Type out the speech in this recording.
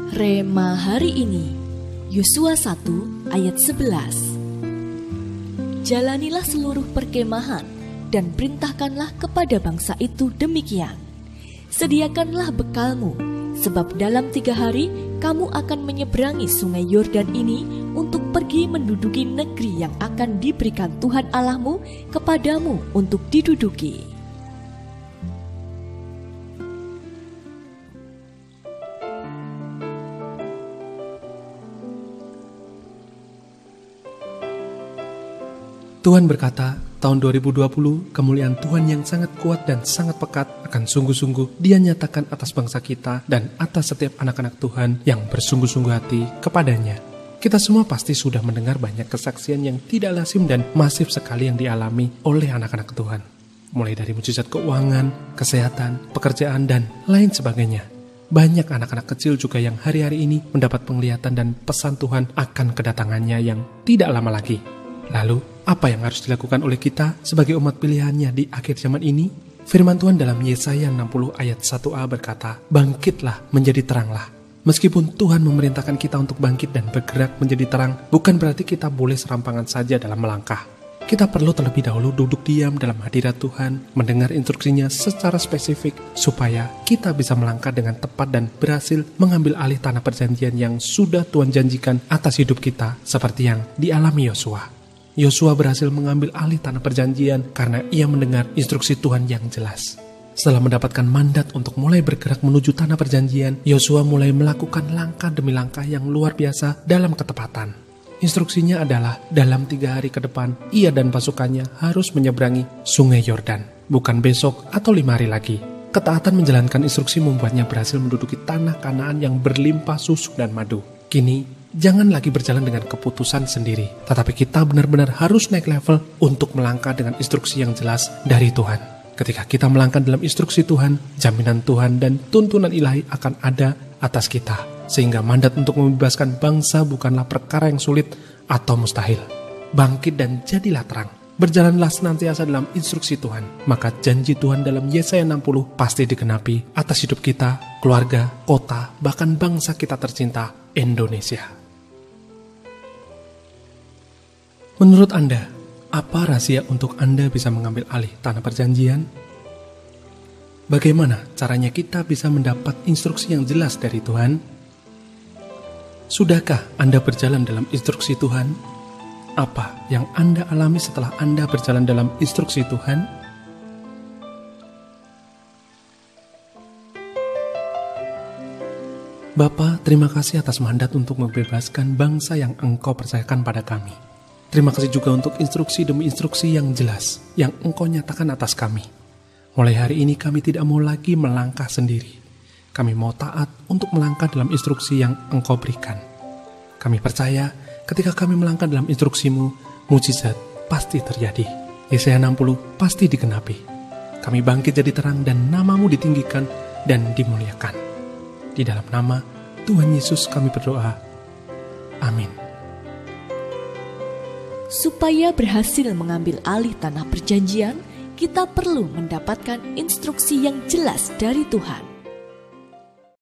Rema hari ini, Yosua 1 ayat 11. Jalanilah seluruh perkemahan dan perintahkanlah kepada bangsa itu demikian. Sediakanlah bekalmu, sebab dalam 3 hari kamu akan menyeberangi sungai Yordan ini untuk pergi menduduki negeri yang akan diberikan Tuhan Allahmu kepadamu untuk diduduki. Tuhan berkata, tahun 2020, kemuliaan Tuhan yang sangat kuat dan sangat pekat akan sungguh-sungguh Dia nyatakan atas bangsa kita dan atas setiap anak-anak Tuhan yang bersungguh-sungguh hati kepadanya. Kita semua pasti sudah mendengar banyak kesaksian yang tidak lazim dan masif sekali yang dialami oleh anak-anak Tuhan. Mulai dari mujizat keuangan, kesehatan, pekerjaan, dan lain sebagainya. Banyak anak-anak kecil juga yang hari-hari ini mendapat penglihatan dan pesan Tuhan akan kedatangannya yang tidak lama lagi. Lalu, apa yang harus dilakukan oleh kita sebagai umat pilihannya di akhir zaman ini? Firman Tuhan dalam Yesaya 60 ayat 1a berkata, "Bangkitlah menjadi teranglah." Meskipun Tuhan memerintahkan kita untuk bangkit dan bergerak menjadi terang, bukan berarti kita boleh serampangan saja dalam melangkah. Kita perlu terlebih dahulu duduk diam dalam hadirat Tuhan, mendengar instruksinya secara spesifik, supaya kita bisa melangkah dengan tepat dan berhasil mengambil alih tanah perjanjian yang sudah Tuhan janjikan atas hidup kita, seperti yang dialami Yosua. Yosua berhasil mengambil alih tanah perjanjian karena ia mendengar instruksi Tuhan yang jelas. Setelah mendapatkan mandat untuk mulai bergerak menuju tanah perjanjian, Yosua mulai melakukan langkah demi langkah yang luar biasa dalam ketepatan. Instruksinya adalah dalam 3 hari ke depan, ia dan pasukannya harus menyeberangi sungai Yordan. Bukan besok atau 5 hari lagi. Ketaatan menjalankan instruksi membuatnya berhasil menduduki tanah Kanaan yang berlimpah susu dan madu. Kini, jangan lagi berjalan dengan keputusan sendiri, tetapi kita benar-benar harus naik level untuk melangkah dengan instruksi yang jelas dari Tuhan. Ketika kita melangkah dalam instruksi Tuhan, jaminan Tuhan dan tuntunan ilahi akan ada atas kita, sehingga mandat untuk membebaskan bangsa bukanlah perkara yang sulit atau mustahil. Bangkit dan jadilah terang. Berjalanlah senantiasa dalam instruksi Tuhan, maka janji Tuhan dalam Yesaya 60 pasti digenapi atas hidup kita, keluarga, kota, bahkan bangsa kita tercinta, Indonesia. Menurut Anda, apa rahasia untuk Anda bisa mengambil alih tanah perjanjian? Bagaimana caranya kita bisa mendapat instruksi yang jelas dari Tuhan? Sudahkah Anda berjalan dalam instruksi Tuhan? Apa yang Anda alami setelah Anda berjalan dalam instruksi Tuhan? Bapa, terima kasih atas mandat untuk membebaskan bangsa yang Engkau percayakan pada kami. Terima kasih juga untuk instruksi demi instruksi yang jelas yang Engkau nyatakan atas kami. Mulai hari ini kami tidak mau lagi melangkah sendiri. Kami mau taat untuk melangkah dalam instruksi yang Engkau berikan. Kami percaya ketika kami melangkah dalam instruksimu, mujizat pasti terjadi. Yesaya 60 pasti digenapi. Kami bangkit jadi terang dan namamu ditinggikan dan dimuliakan. Di dalam nama Tuhan Yesus kami berdoa. Amin. Supaya berhasil mengambil alih tanah perjanjian, kita perlu mendapatkan instruksi yang jelas dari Tuhan.